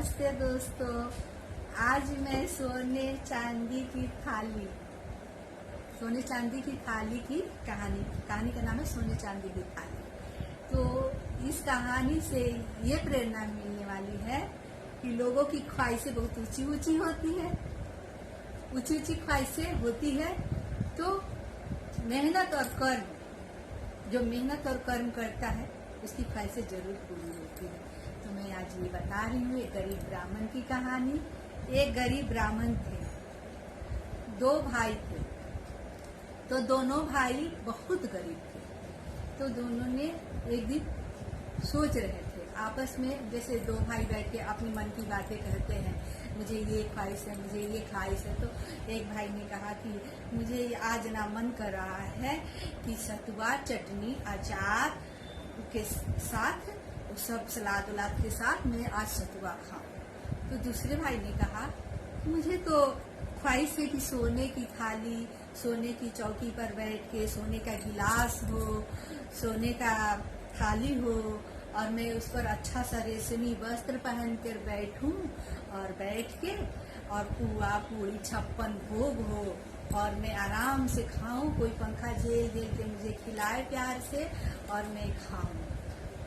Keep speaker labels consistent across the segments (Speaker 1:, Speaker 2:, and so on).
Speaker 1: नमस्ते दोस्तों। आज मैं सोने चांदी की थाली की कहानी का नाम है सोने चांदी की थाली। तो इस कहानी से ये प्रेरणा मिलने वाली है कि लोगों की ख्वाहिशें बहुत ऊंची ऊंची होती है, ऊंची ऊंची ख्वाहिशें होती है। तो मेहनत और कर्म, जो मेहनत और कर्म करता है उसकी ख्वाहिशें जरूर पूरी होती है। तो मैं आज ये बता रही हूँ एक गरीब ब्राह्मण की कहानी। एक गरीब ब्राह्मण थे, दो भाई थे। तो दोनों भाई बहुत गरीब थे। तो दोनों ने एक दिन सोच रहे थे आपस में, जैसे दो भाई बैठ के अपनी मन की बातें कहते हैं, मुझे ये ख्वाहिश है, मुझे ये ख्वाहिश है। तो एक भाई ने कहा कि मुझे आज ना मन कर रहा है कि सतुआ चटनी अचार के साथ सब सलाद उलाद के साथ मैं आज सतुआ खाऊं। तो दूसरे भाई ने कहा मुझे तो ख्वाहिश है कि सोने की थाली, सोने की चौकी पर बैठ के सोने का गिलास हो, सोने का थाली हो और मैं उस पर अच्छा सा रेशमी वस्त्र पहन कर बैठूं और बैठ के और पुआ पूरी 56 भोग हो और मैं आराम से खाऊं, कोई पंखा झेल झेल के मुझे खिलाए प्यार से और मैं खाऊं।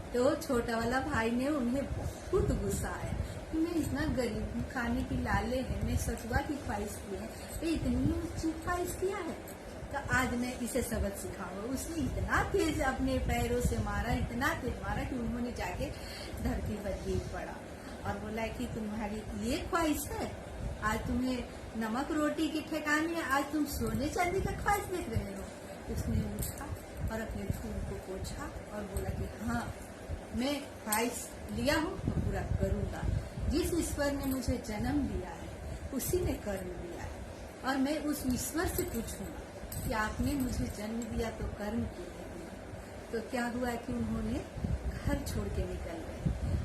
Speaker 1: तो छोटा वाला भाई ने उन्हें बहुत गुस्सा आया कि मैं इतना गरीब हूँ, खाने की लाले है, मैं सतुआ की ख्वाहिश की है, तो इतनी ऊंची ख्वाहिश किया है, तो आज मैं इसे सबक सिखाऊंगा। उसने इतना तेज अपने पैरों से मारा, इतना तेज मारा कि उन्होंने जाके धरती पर गिर पड़ा और बोला कि तुम्हारी ये ख्वाहिश है, आज तुम्हें नमक रोटी की ठिकाने है, आज तुम सोने चांदी का ख्वाहिश देख रहे हो। उसने उठा और अपने फूल को पोंछा और बोला कि हाँ, मैं ख्वाहिश लिया हूँ तो पूरा करूँगा। जिस ईश्वर ने मुझे जन्म दिया है उसी ने कर्म दिया है और मैं उस ईश्वर से पूछूंगा कि आपने मुझे जन्म दिया तो कर्म क्यों नहीं दिया। तो क्या हुआ कि उन्होंने घर छोड़ के निकल गए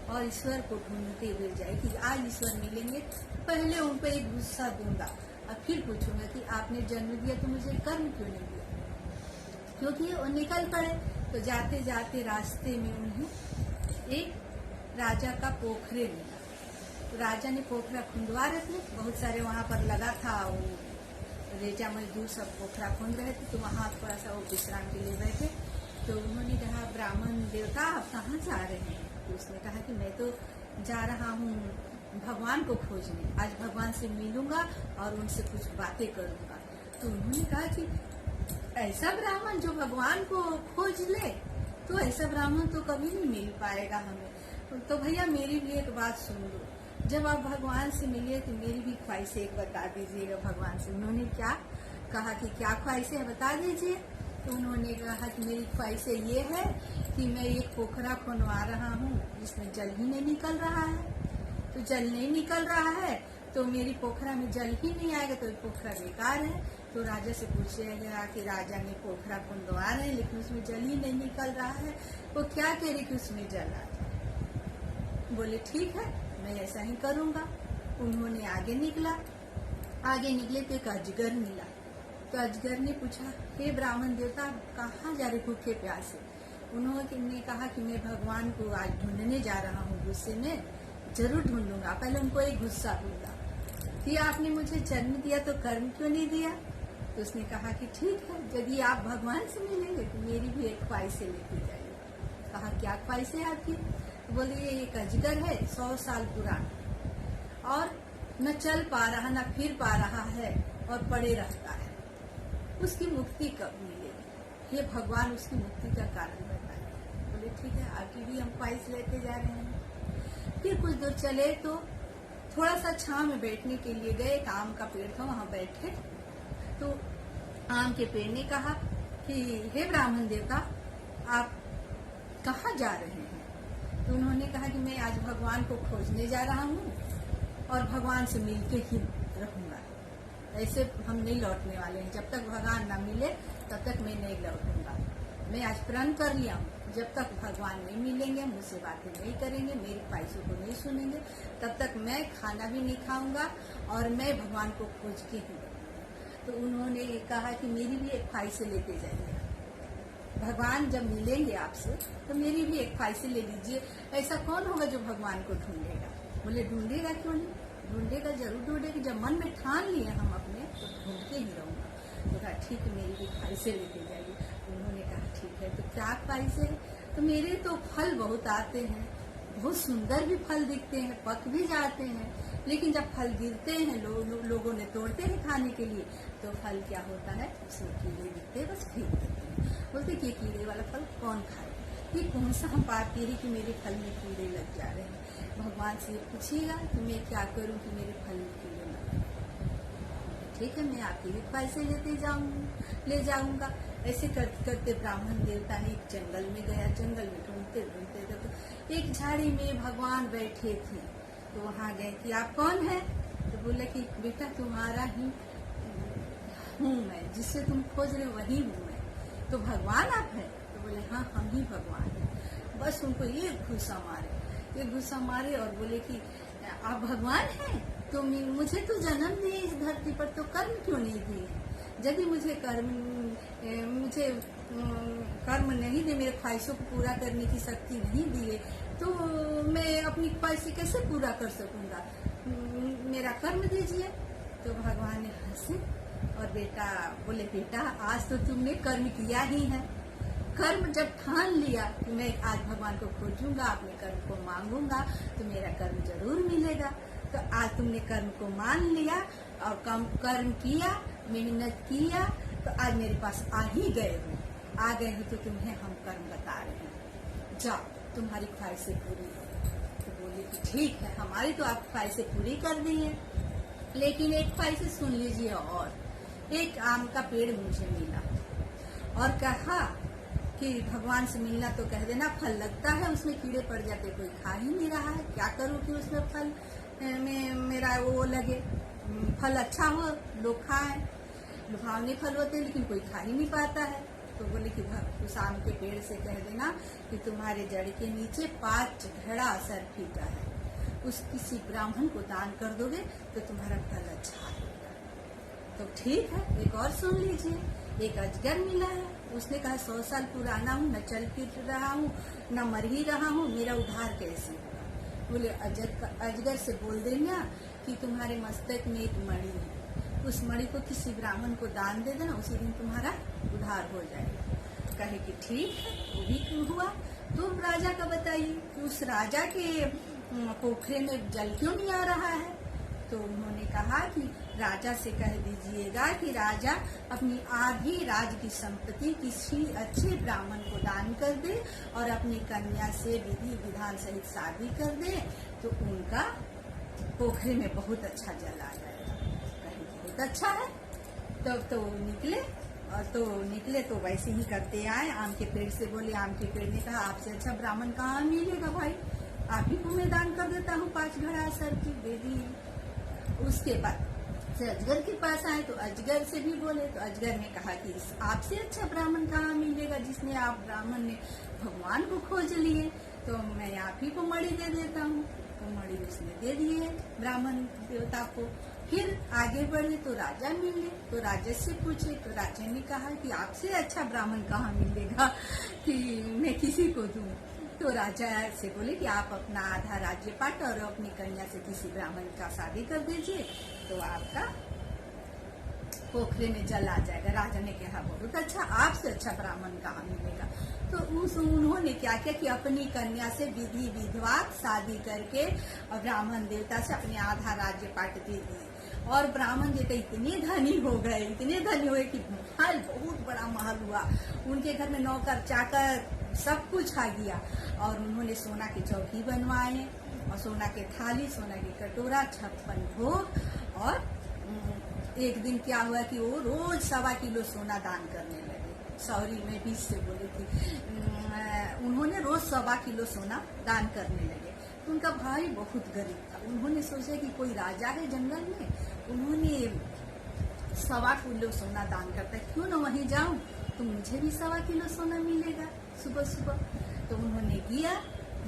Speaker 1: और ईश्वर को ढूंढते हुए जाए कि आज ईश्वर मिलेंगे, पहले उन पर एक गुस्सा दूंगा और फिर पूछूंगा कि आपने जन्म दिया तो मुझे कर्म क्यों नहीं दिया। क्योंकि वो निकल पड़े। तो जाते जाते रास्ते में उन्हें एक राजा का पोखरे मिला। तो राजा ने पोखरा खुंदवा रहे थे, बहुत सारे वहां पर लगा था, वो रेजा मजदूर सब पोखरा खुंद रहे थे। तो वहां थोड़ा सा वो विश्राम के लिए बैठे। तो उन्होंने कहा ब्राह्मण देवता आप कहाँ जा रहे हैं। तो उसने कहा कि मैं तो जा रहा हूँ भगवान को खोजने, आज भगवान से मिलूंगा और उनसे कुछ बातें करूंगा। तो उन्होंने कहा कि ऐसा ब्राह्मण जो भगवान को खोज ले, तो ऐसा ब्राह्मण तो कभी नहीं मिल पाएगा हमें। तो भैया मेरी भी एक बात सुन लो, जब आप भगवान से मिले तो मेरी भी ख्वाहिश एक बता दीजिएगा भगवान से। उन्होंने क्या कहा कि क्या ख्वाहिश है बता दीजिए। तो उन्होंने कहा कि मेरी ख्वाहिश ये है कि मैं एक पोखरा खुनवा रहा हूँ जिसमें जल ही नहीं निकल रहा है। तो जल नहीं निकल रहा है तो मेरी पोखरा में जल ही नहीं आएगा, तो पोखरा बेकार है। तो राजा से पूछेगा कि राजा ने पोखरा खुंदवा रहे हैं लेकिन उसमें जल ही नहीं निकल रहा है, वो क्या कह रही कि उसमें जल आ जाए। बोले ठीक है, मैं ऐसा ही करूंगा। उन्होंने आगे निकले तो एक अजगर मिला। तो अजगर ने पूछा हे ब्राह्मण देवता आप कहाँ जा रहे भूखे प्यासे। उन्होंने कहा कि मैं भगवान को आज ढूंढने जा रहा हूँ, गुस्से में जरूर ढूंढूंगा। पहले उनको एक गुस्सा दूंगा कि आपने मुझे जन्म दिया तो कर्म क्यों नहीं दिया। तो उसने कहा कि ठीक है, यदि आप भगवान से मिलेंगे तो मेरी भी एक ख्वाहिश लेके जाइए। कहा क्या ख्वाहिश है आपकी। तो बोले ये एक अजगर है 100 साल पुराना और न चल पा रहा न फिर पा रहा है और पड़े रहता है, उसकी मुक्ति कब मिलेगी, ये भगवान उसकी मुक्ति का कारण बताए। बोले ठीक है, आपकी भी हम ख्वाहिश लेते जा रहे हैं। फिर कुछ दूर चले तो थोड़ा सा छांव में बैठने के लिए गए, एक आम का पेड़ था वहां बैठे। तो आम के पेड़ ने कहा कि हे ब्राह्मण देवता आप कहाँ जा रहे हैं। तो उन्होंने कहा कि मैं आज भगवान को खोजने जा रहा हूँ और भगवान से मिलके ही रहूंगा, ऐसे हम नहीं लौटने वाले हैं, जब तक भगवान ना मिले तब तक मैं नहीं लौटूंगा। मैं आज प्रण कर लिया हूँ, जब तक भगवान नहीं मिलेंगे, मुझसे बातें नहीं करेंगे, मेरी ख्वाहिशों को नहीं सुनेंगे, तब तक मैं खाना भी नहीं खाऊंगा और मैं भगवान को खोज के ही रहूंगा। तो उन्होंने कहा कि मेरी भी एक ख्वाहिश लेते जाइए, भगवान जब मिलेंगे आपसे तो मेरी भी एक ख्वाहिश ले लीजिए। ऐसा कौन होगा जो भगवान को ढूंढेगा। बोले ढूंढेगा क्यों नहीं, ढूंढेगा जरूर ढूंढेगा, जब मन में ठान लिए हम अपने तो ढूंढते ही रहूंगा। तो कहा ठीक है, मेरी भी ख्वाहिशें लेके जाइए। उन्होंने कहा ठीक है। तो क्या ख्वाहिशें है? तो मेरे तो फल बहुत आते हैं, बहुत सुंदर भी फल दिखते हैं, पक भी जाते हैं, लेकिन जब फल गिरते हैं लोगों ने तोड़ते हैं खाने के लिए, तो फल क्या होता है, उसमें कीड़े दिखते हैं, बस फेंक देते हैं। बोलते कि ये कीड़े वाला फल कौन खाए, ये कौन सा हम पाते हैं कि मेरे फल में कीड़े लग जा रहे हैं। भगवान से पूछिएगा कि मैं क्या करूं कि मेरे फल में कीड़े न लगें। ठीक है, मैं आपकी भी ख्वाहिशें ले जाऊंगा। ऐसे करते करते ब्राह्मण देवता ने एक जंगल में गया, जंगल में ढूंढते ढूंढते तो एक झाड़ी में भगवान बैठे थे। तो वहां गए कि आप कौन है? तो बोले कि बेटा तुम्हारा ही हूँ मैं, जिससे तुम खोज रहे वही हूँ मैं। तो भगवान आप है? तो बोले हाँ, हम ही भगवान हैं। बस उनको ये गुस्सा मारे और बोले कि आप भगवान हैं तो मुझे तो जन्म दिए इस धरती पर, तो कर्म क्यों नहीं दिए? यदि मुझे कर्म नहीं दे, मेरे ख्वाहिशों को पूरा करने की शक्ति नहीं दिए, तो मैं अपनी ख्वाहिशें कैसे पूरा कर सकूंगा? मेरा कर्म दीजिए। तो भगवान ने हंसे और बोले बेटा आज तो तुमने कर्म किया ही है। कर्म जब ठान लिया कि मैं आज भगवान को खोजूंगा, अपने कर्म को मांगूंगा, तो मेरा कर्म जरूर मिलेगा। तो आज तुमने कर्म को मान लिया और कर्म किया, मेहनत किया, तो आज मेरे पास आ गए हो तो तुम्हें हम कर्म बता रहे हैं, जाओ तुम्हारी ख्वाहिशें पूरी हो। तो बोले कि ठीक है, हमारी तो आप ख्वाहिशें पूरी कर दी है, लेकिन एक ख्वाहिश सुन लीजिए। और एक आम का पेड़ मुझे मिला और कहा कि भगवान से मिलना तो कह देना, फल लगता है उसमें कीड़े पड़ जाते, कोई खा ही नहीं रहा है, क्या करूं कि उसमें फल में मेरा वो लगे, फल अच्छा हो, लोग खाएं। लुभावने फल होते हैं लेकिन कोई खा ही नहीं पाता है। तो बोले कि उस आम के पेड़ से कह देना कि तुम्हारे जड़ के नीचे 5 घड़ा असर फीका है, उस किसी ब्राह्मण को दान कर दोगे तो तुम्हारा फल अच्छा आएगा। तो ठीक है, एक और सुन लीजिए। एक अजगर मिला है, उसने कहा 100 साल पुराना हूँ, न चल फिर रहा हूँ, न मर ही रहा हूँ, मेरा उद्धार कैसे होगा? बोले अजगर से बोल देना कि तुम्हारे मस्तक में एक मणि है, उस मणि को किसी ब्राह्मण को दान दे देना, उसी दिन तुम्हारा उद्धार हो जाएगा। कहे कि ठीक है, वो भी क्यों हुआ। तो राजा का बताइए कि उस राजा के पोखरे में जल क्यों नहीं आ रहा है? तो उन्होंने कहा कि राजा से कह दीजिएगा कि राजा अपनी आधी राज की संपत्ति किसी अच्छे ब्राह्मण को दान कर दे और अपनी कन्या से विधि विधान सहित शादी कर दे, तो उनका पोखरे में बहुत अच्छा जल आ जाएगा। कहीं बहुत अच्छा है। तब तो निकले तो वैसे ही करते आए। आम के पेड़ से बोले, आम के पेड़ ने कहा आपसे अच्छा ब्राह्मण कहाँ मिलेगा भाई, आप ही को मैं दान कर देता हूँ 5 घड़ा सर की दे दी। उसके बाद से अजगर के पास आए तो अजगर से भी बोले, तो अजगर ने कहा कि आपसे अच्छा ब्राह्मण कहाँ मिलेगा, जिसने आप ब्राह्मण ने भगवान को खोज लिए, तो मैं आप ही को मणि दे देता हूँ। तो मणि उसने दे दिए ब्राह्मण देवता को। फिर आगे बढ़े तो राजा मिले, तो राजा से पूछे, तो राजा ने कहा कि आपसे अच्छा ब्राह्मण कहाँ मिलेगा कि मैं किसी को दूं। तो राजा से बोले कि आप अपना आधा राज्य पाट और अपनी कन्या से किसी ब्राह्मण का शादी कर दीजिए, तो आपका पोखरे में जल आ जाएगा। राजा ने कहा बहुत अच्छा, आपसे अच्छा ब्राह्मण कहाँ मिलेगा। तो उन्होंने क्या किया कि अपनी कन्या से विधि विधवात शादी करके और ब्राह्मण देवता से अपने आधा राज्य पाट दे दिए। और ब्राह्मण देवता इतने धनी हो गए कि महल, बहुत बड़ा महल हुआ उनके घर में, नौकर चाकर सब कुछ आ गया। और उन्होंने सोना की चौकी बनवाए और सोना के थाली, सोना की कटोरा, 56 भोग। और एक दिन क्या हुआ कि वो रोज 1.25 किलो सोना दान करने लगे। सॉरी, मैं बीच से बोली थी। उन्होंने रोज 1.25 किलो सोना दान करने लगे। तो उनका भाई बहुत गरीब था। उन्होंने सोचा कि कोई राजा है जंगल में, उन्होंने 1.25 किलो सोना दान करता है, क्यों न वहीं जाऊं, तो मुझे भी 1.25 किलो सोना मिलेगा सुबह सुबह। तो उन्होंने किया।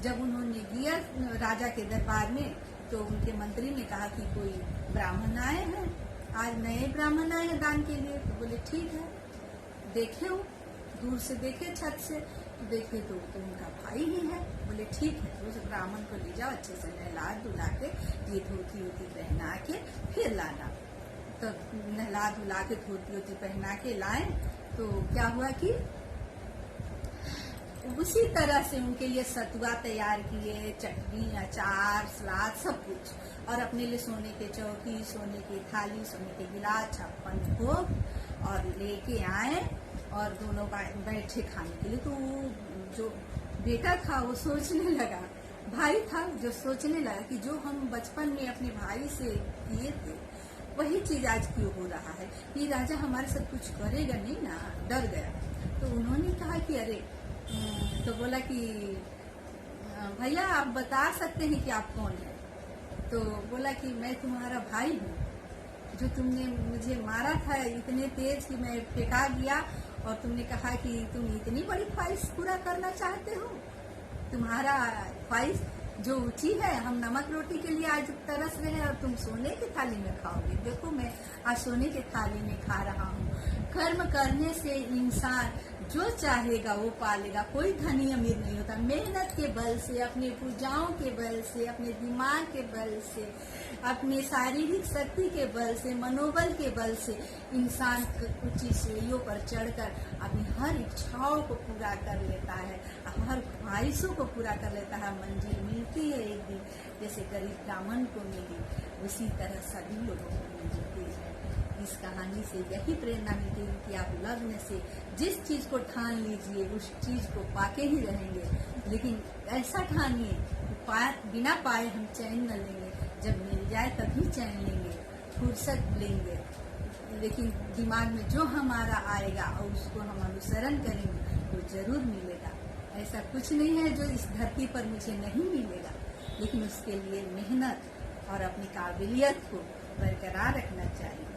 Speaker 1: जब उन्होंने किया राजा के दरबार में, तो उनके मंत्री ने कहा कि कोई ब्राह्मण आए हैं, आज नए ब्राह्मण आए हैं दान के लिए। तो बोले ठीक है। देखे, दूर से देखे छत से, तो देखे तो उनका भाई ही है। बोले ठीक है, तो उस ब्राह्मण को ले जाओ, अच्छे से नहला धुला के ये धोती वोती पहना के फिर लाना। तो नहला धुला के धोती वोती पहना के लाए। तो क्या हुआ कि उसी तरह से उनके लिए सतुआ तैयार किए, चटनी, अचार, सलाद, सब कुछ, और अपने लिए सोने के चौकी, सोने की थाली, सोने के गिलास, 56 भोग और लेके आए और दोनों बैठे खाने के लिए। तो जो बेटा था वो सोचने लगा, भाई था जो सोचने लगा कि जो हम बचपन में अपने भाई से किए थे वही चीज आज क्यों हो रहा है, ये राजा हमारे साथ कुछ करेगा नहीं ना, डर गया। तो उन्होंने कहा कि अरे, तो बोला कि भैया आप बता सकते हैं कि आप कौन है? तो बोला कि मैं तुम्हारा भाई हूँ, जो तुमने मुझे मारा था इतने तेज कि मैं फेंका गया, और तुमने कहा कि तुम इतनी बड़ी ख्वाहिश पूरा करना चाहते हो। तुम्हारा ख्वाहिश जो ऊंची है, हम नमक रोटी के लिए आज तरस रहे हैं और तुम सोने की थाली में खाओगे। देखो मैं आज सोने की थाली में खा रहा हूँ। कर्म करने से इंसान जो चाहेगा वो पालेगा। कोई धनी अमीर नहीं होता। मेहनत के बल से, अपने भुजाओं के बल से, अपने दिमाग के बल से, अपने शारीरिक शक्ति के बल से, मनोबल के बल से इंसान ऊंची सीढ़ियों पर चढ़कर अपनी हर इच्छाओं को पूरा कर लेता है, हर ख्वाहिशों को पूरा कर लेता है। मंजिल मिलती है एक दिन, जैसे गरीब ब्राह्मण को मिली, उसी तरह सभी लोगों को मिलती है। इस कहानी से यही प्रेरणा मिलती है कि आप लग्न से जिस चीज को ठान लीजिए उस चीज को पाके ही रहेंगे, लेकिन ऐसा ठानिए बिना पाए हम चैन न लेंगे। जब मिल जाए तभी चैन लेंगे, फुर्सत लेंगे, लेकिन दिमाग में जो हमारा आएगा और उसको हम अनुसरण करेंगे वो जरूर मिलेगा। ऐसा कुछ नहीं है जो इस धरती पर मुझे नहीं मिलेगा, लेकिन उसके लिए मेहनत और अपनी काबिलियत को बरकरार रखना चाहिए।